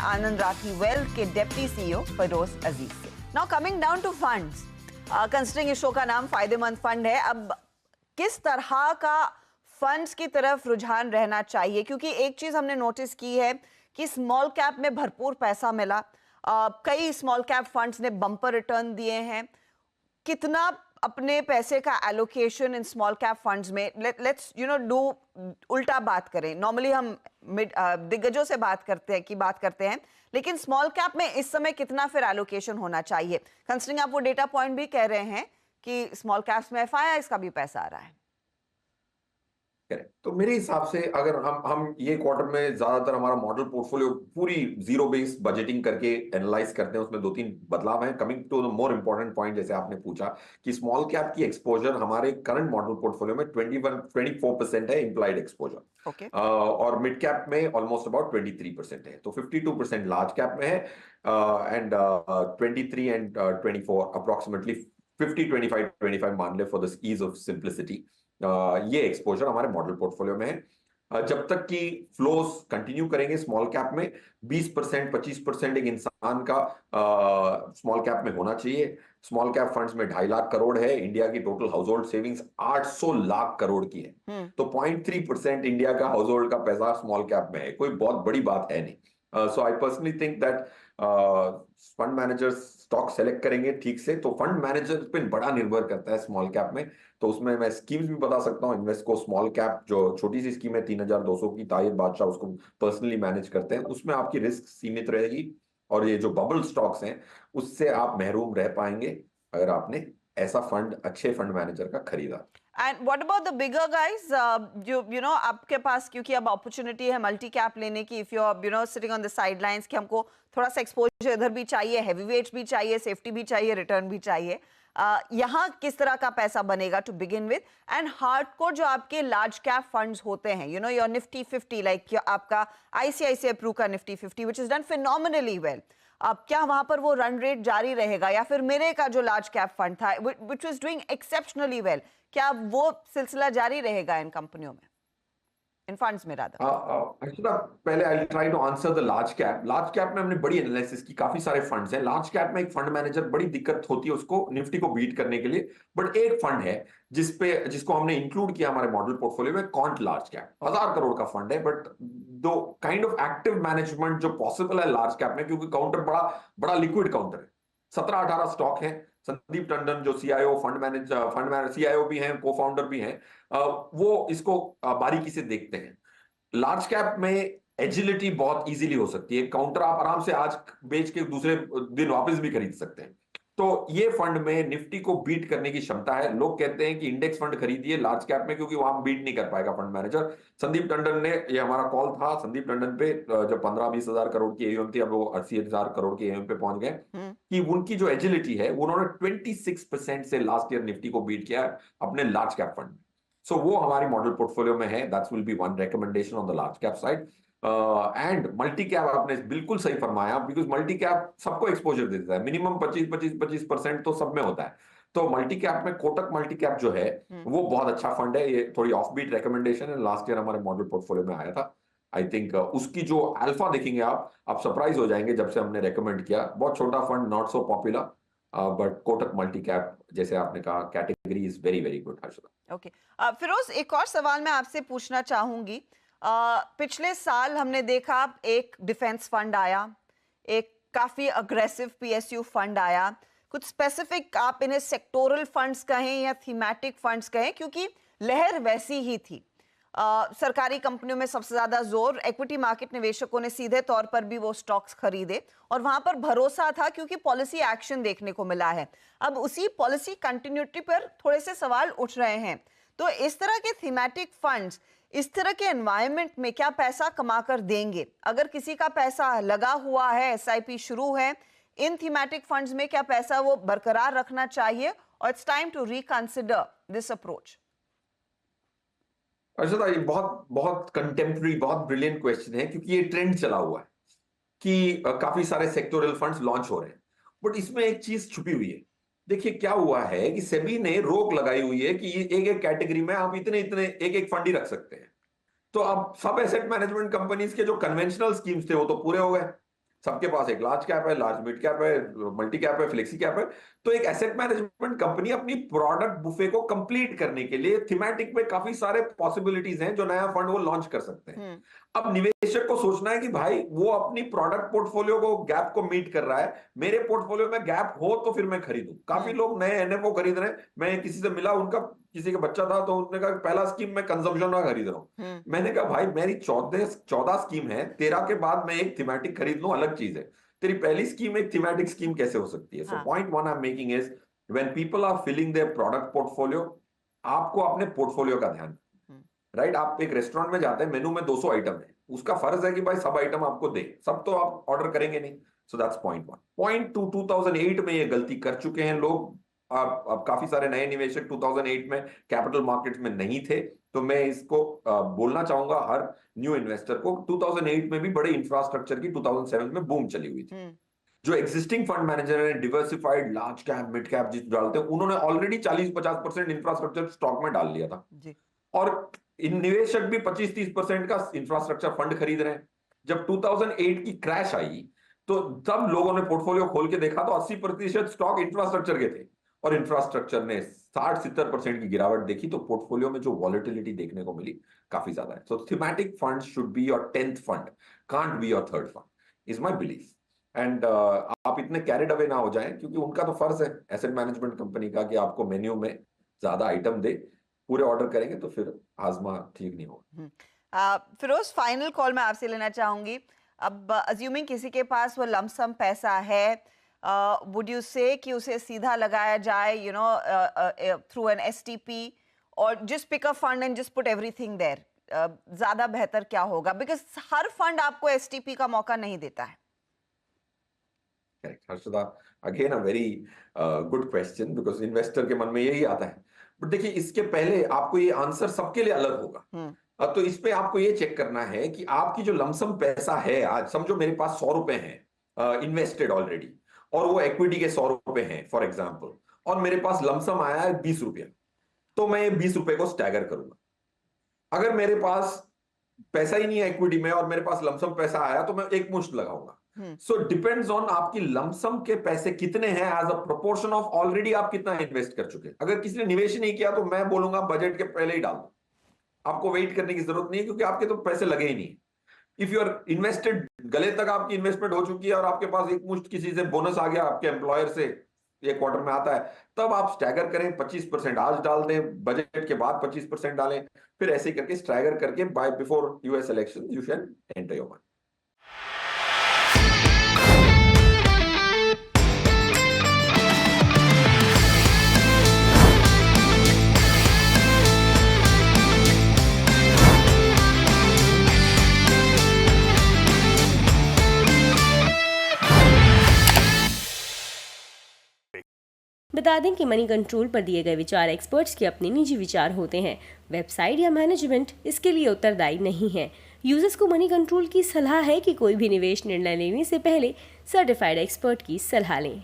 आनंद Rathi Wealth के deputy CEO Firoz Aziz से। Now coming down to funds, considering इस शो का नाम फायदेमंद फंड है, अब किस तरह का फंड्स की तरफ रुझान रहना चाहिए? क्योंकि एक चीज हमने नोटिस की है कि स्मॉल कैप में भरपूर पैसा मिला, कई स्मॉल कैप फंड्स ने बम्पर रिटर्न दिए हैं। कितना अपने पैसे का allocation in small cap funds में, लेट्स डू उल्टा बात करें। नॉर्मली हम दिग्गजों से बात करते हैं, लेकिन स्मॉल कैप में इस समय कितना फिर एलोकेशन होना चाहिए, कंसिडरिंग आप वो डेटा पॉइंट भी कह रहे हैं कि स्मॉल कैप्स में एफआईआई का भी पैसा आ रहा है। तो मेरे हिसाब से अगर हम ये क्वार्टर में ज्यादातर हमारा मॉडल पोर्टफोलियो पूरी जीरो बेस्ड बजटिंग करके एनालाइज करते हैं, उसमें 2-3 बदलाव हैं। Coming to the more important point, जैसे आपने पूछा कि स्मॉल कैप की एक्सपोजर हमारे करंट मॉडल पोर्टफोलियो में 24% है इंप्लाइड एक्सपोजर, ओके। और मिड कैप में ऑलमोस्ट अबाउट 23% है। तो 52% लार्ज कैप में है, एंड 23 एंड 24 अप्रोक्सीमेटली 50-25-25 मान ले for the ease of simplicity. ये एक्सपोजर हमारे मॉडल पोर्टफोलियो में है। जब तक कि फ्लोज कंटिन्यू करेंगे स्मॉल कैप में, 20% 25% एक इंसान का स्मॉल कैप में होना चाहिए। स्मॉल कैप फंड्स में 2.5 लाख करोड़ है। इंडिया की total house hold savings 800 lakh crore की है। तो 0.3% इंडिया का हाउस होल्ड का पैसा स्मॉल कैप में है, कोई बहुत बड़ी बात है नहीं। So I personally think that fund managers stock select करेंगे ठीक से, तो फंड मैनेजर पे बड़ा निर्भर करता है स्मॉल कैप में। तो उसमें मैं स्कीम्स भी बता सकता हूँ। इन्वेस्को स्मॉल कैप जो छोटी सी स्कीम है 3200 की, ताहिर बादशाह उसको पर्सनली मैनेज करते हैं, उसमें आपकी रिस्क सीमित रहेगी, और ये जो बबल स्टॉक्स हैं उससे आप महरूम रह पाएंगे अगर आपने ऐसा फंड अच्छे फंड मैनेजर का खरीदा। And what about the bigger guys, जो आपके पास क्योंकि अब अपॉर्चुनिटी है मल्टी कैप लेने की, if you are sitting on the sidelines कि हमको थोड़ा सा एक्सपोजर इधर भी चाहिए, हैवी वेट्स भी चाहिए, सेफ्टी भी चाहिए, रिटर्न भी चाहिए, यहाँ किस तरह का पैसा बनेगा to begin with? And hardcore जो आपके लार्ज कैप फंड्स होते हैं, योर निफ्टी 50, लाइक आपका आईसीआईसीआई प्रू का Nifty 50 which is done phenomenally well, अब क्या वहां पर वो रन रेट जारी रहेगा, या फिर मेरे का जो लार्ज कैप फंड था which was doing exceptionally well, क्या वो सिलसिला जारी रहेगा इन कंपनियों में, इन फंड्स में रादर? पहले I try to answer the large cap. Large cap में हमने बड़ी एनालिसिस की, काफी सारे फंड्स हैं। लार्ज कैप में एक फंड मैनेजर बड़ी दिक्कत होती है उसको निफ्टी को बीट करने के लिए, बट एक फंड है जिसको हमने इंक्लूड किया हमारे मॉडल पोर्टफोलियो में, क्वांट लार्ज कैप। 1000 करोड़ का फंड है, बट दो काइंड ऑफ एक्टिव मैनेजमेंट जो पॉसिबल है लार्ज कैप में, क्योंकि काउंटर बड़ा लिक्विड काउंटर है। 17-18 स्टॉक हैं। संदीप टंडन जो सीआईओ फंड सीआईओ भी हैं, को फाउंडर भी हैं, वो इसको बारीकी से देखते हैं। लार्ज कैप में एजिलिटी बहुत इजीली हो सकती है। काउंटर आप आराम से आज बेच के दूसरे दिन वापस भी खरीद सकते हैं। तो ये फंड में निफ्टी को बीट करने की क्षमता है। लोग कहते हैं कि इंडेक्स फंड खरीदिए लार्ज कैप में, क्योंकि वहां बीट नहीं कर पाएगा फंड मैनेजर। संदीप टंडन ने, ये हमारा कॉल था संदीप टंडन पे, जब 15-20 हजार करोड़ की एयूएम थी, अब वो 80,000 करोड़ की एयूएम पे पहुंच गए, कि उनकी जो एजिलिटी है, उन्होंने 26% से लास्ट ईयर निफ्टी को बीट किया अपने लार्ज कैप फंड में। सो वो हमारी मॉडल पोर्टफोलियो में है। That's will be one recommendation on the large cap side. And multi cap आपने बिल्कुल सही फरमाया, बिकॉज मल्टी कैप सबको एक्सपोजर देता है। मिनिमम 25% तो सब में होता है। तो मल्टी कैप में कोटक मल्टी कैप जो है वो बहुत अच्छा फंड है। ये थोड़ी ऑफ बीट रिकमेंडेशन है, लास्ट ईयर हमारे मॉडल पोर्टफोलियो में आया था। आई थिंक उसकी जो अल्फा देखेंगे आप सरप्राइज हो जाएंगे जब से हमने रेकमेंड किया। बहुत छोटा fund, not so popular, but Kotak multi cap जैसे आपने कहा category is very very good. Harshada, okay. Firoz, एक और सवाल मैं आपसे पूछना चाहूंगी। पिछले साल हमने देखा एक डिफेंस फंड आया, एक काफी अग्रेसिव पीएसयू फंड आया, कुछ स्पेसिफिक आप इन्हें सेक्टोरल फंड्स कहें या थीमेटिक फंड्स कहें, क्योंकि लहर वैसी ही थी। सरकारी कंपनियों में सबसे ज्यादा जोर, इक्विटी मार्केट निवेशकों ने सीधे तौर पर भी वो स्टॉक्स खरीदे और वहां पर भरोसा था क्योंकि पॉलिसी एक्शन देखने को मिला है। अब उसी पॉलिसी कंटिन्यूटी पर थोड़े से सवाल उठ रहे हैं। तो इस तरह के थीमेटिक फंड्स इस तरह के एनवायरनमेंट में क्या पैसा कमा कर देंगे? अगर किसी का पैसा लगा हुआ है, एसआईपी शुरू है, इन थीमेटिक फंड्स में क्या पैसा वो बरकरार रखना चाहिए, और it's time to reconsider this approach? Arshada, ये बहुत बहुत कंटेम्प्रेरी, बहुत ब्रिलियंट क्वेश्चन है, क्योंकि ये ट्रेंड चला हुआ है कि काफी सारे सेक्टोरल फंड्स लॉन्च हो रहे हैं, बट इसमें एक चीज छुपी हुई है। देखिए क्या हुआ है कि सेबी ने रोक लगाई हुई है कि एक एक कैटेगरी में आप इतने इतने एक एक फंड ही रख सकते हैं। तो अब सब एसेट मैनेजमेंट कंपनीज के जो कन्वेंशनल स्कीम्स थे वो तो पूरे हो गए, सबके पास एक लार्ज कैप है, लार्ज मिड कैप है, मल्टी कैप है, फ्लेक्सी कैप है। तो एक एसेट मैनेजमेंट कंपनी अपनी प्रोडक्ट बुफे को कंप्लीट करने के लिए थीमेटिक में काफी सारे पॉसिबिलिटीज हैं जो नया फंड वो लॉन्च कर सकते हैं। अब निवेशक को सोचना है कि भाई वो अपनी प्रोडक्ट पोर्टफोलियो को गैप को मीट कर रहा है, मेरे पोर्टफोलियो में गैप हो तो फिर मैं खरीदूं। काफी लोग नए एनएफओ खरीद रहे हैं। मैं किसी से मिला, उनका किसी का बच्चा था तो उसने कहा पहला स्कीम मैं कंजम्पशन का खरीद रहा हूं। मैंने कहा भाई मेरी 14 स्कीम है, 13 के बाद मैं एक थीमेटिक खरीद लूं अलग चीज है, तेरी पहली स्कीम एक थीमेटिक स्कीम कैसे हो सकती है? So point one I am making is when people are filling their product portfolio, आपको अपने पोर्टफोलियो का ध्यान, राइट? आप एक रेस्टोरेंट में जाते हैं, मेनू में 200 आइटम है, उसका फर्ज है कि भाई सब आइटम आपको दे, सब तो आप ऑर्डर करेंगे नहीं। So that's point one. Point two, 2008 में ये गलती कर चुके हैं लोग। अब काफी सारे नए निवेशक 2008 में कैपिटल मार्केट्स में नहीं थे, तो मैं इसको बोलना चाहूंगा हर न्यू इन्वेस्टर को। 2008 में भी बड़े इंफ्रास्ट्रक्चर की 2007 में बूम चली हुई थी। जो एग्जिस्टिंग फंड मैनेजर है, diversified large cap mid cap जिस डालते हैं, उन्होंने ऑलरेडी 40-50% इंफ्रास्ट्रक्चर स्टॉक में डाल लिया था जी। और इन निवेशक भी 25-30% का इंफ्रास्ट्रक्चर फंड खरीद रहे हैं। जब 2008 की क्रैश आई तो तब लोगों ने पोर्टफोलियो खोल के देखा तो 80% स्टॉक इंफ्रास्ट्रक्चर के थे, और इंफ्रास्ट्रक्चर ने 60-70% की गिरावट देखी। तो पोर्टफोलियो में जो वॉलेटिलिटी देखने को मिली काफी ज्यादा है। So thematic fund should be your 10th fund, can't be your 3rd fund, is my belief. And आप इतने कैरिड अवे ना हो जाएं, क्योंकि उनका तो फर्ज है एसेट मैनेजमेंट कंपनी का कि आपको मेन्यू में ज्यादा आइटम दे। पूरे ऑर्डर करेंगे तो फिर आजमा ठीक नहीं होगा। फिरोज, फाइनल कॉल मैं आपसे लेना चाहूंगी। अब अज्यूमिंग किसी के पास वो लमसम पैसा है, वुड यू से कि उसे सीधा लगाया जाए थ्रू एन एसटीपी, और just pick a fund and just put everything there, ज्यादा बेहतर क्या होगा? बिकॉज हर फंड आपको एसटीपी का मौका नहीं देता है। Correct Harshada, again a very good question, because investor के मन में यही आता है। बट देखिए, इसके पहले आपको ये आंसर सबके लिए अलग होगा। तो इस पे आपको ये चेक करना है कि आपकी जो लमसम पैसा है, आज समझो मेरे पास 100 रुपए हैं इन्वेस्टेड ऑलरेडी, और वो इक्विटी के 100 रुपए हैं फॉर एग्जाम्पल, और मेरे पास लमसम आया है 20 रुपया, तो मैं ये 20 रुपए को स्टैगर करूंगा। अगर मेरे पास पैसा ही नहीं है इक्विटी में और मेरे पास लमसम पैसा आया तो मैं एक मुश्त लगाऊंगा। सो डिपेंड्स ऑन आपकी लमसम के पैसे कितने हैं as a proportion of already आप कितना इन्वेस्ट कर चुके हैं। अगर किसी ने निवेश नहीं किया तो मैं बोलूंगा बजट के पहले ही डाल दो, आपको वेट करने की जरूरत नहीं है, क्योंकि आपके तो पैसे लगे ही नहीं। इफ यू आर इन्वेस्टेड, गले तक आपकी इन्वेस्टमेंट हो चुकी है और आपके पास एक मुश्त किसी से बोनस आ गया, आपके एम्प्लॉयर से ये क्वार्टर में आता है, तब आप स्टैगर करें, 25% आज डाल दें, बजट के बाद 25% डालें, फिर ऐसे करके स्टैगर करके by before US election you can enter your money. बता दें कि मनी कंट्रोल पर दिए गए विचार एक्सपर्ट्स के अपने निजी विचार होते हैं। वेबसाइट या मैनेजमेंट इसके लिए उत्तरदायी नहीं है। यूजर्स को मनी कंट्रोल की सलाह है कि कोई भी निवेश निर्णय लेने से पहले सर्टिफाइड एक्सपर्ट की सलाह लें।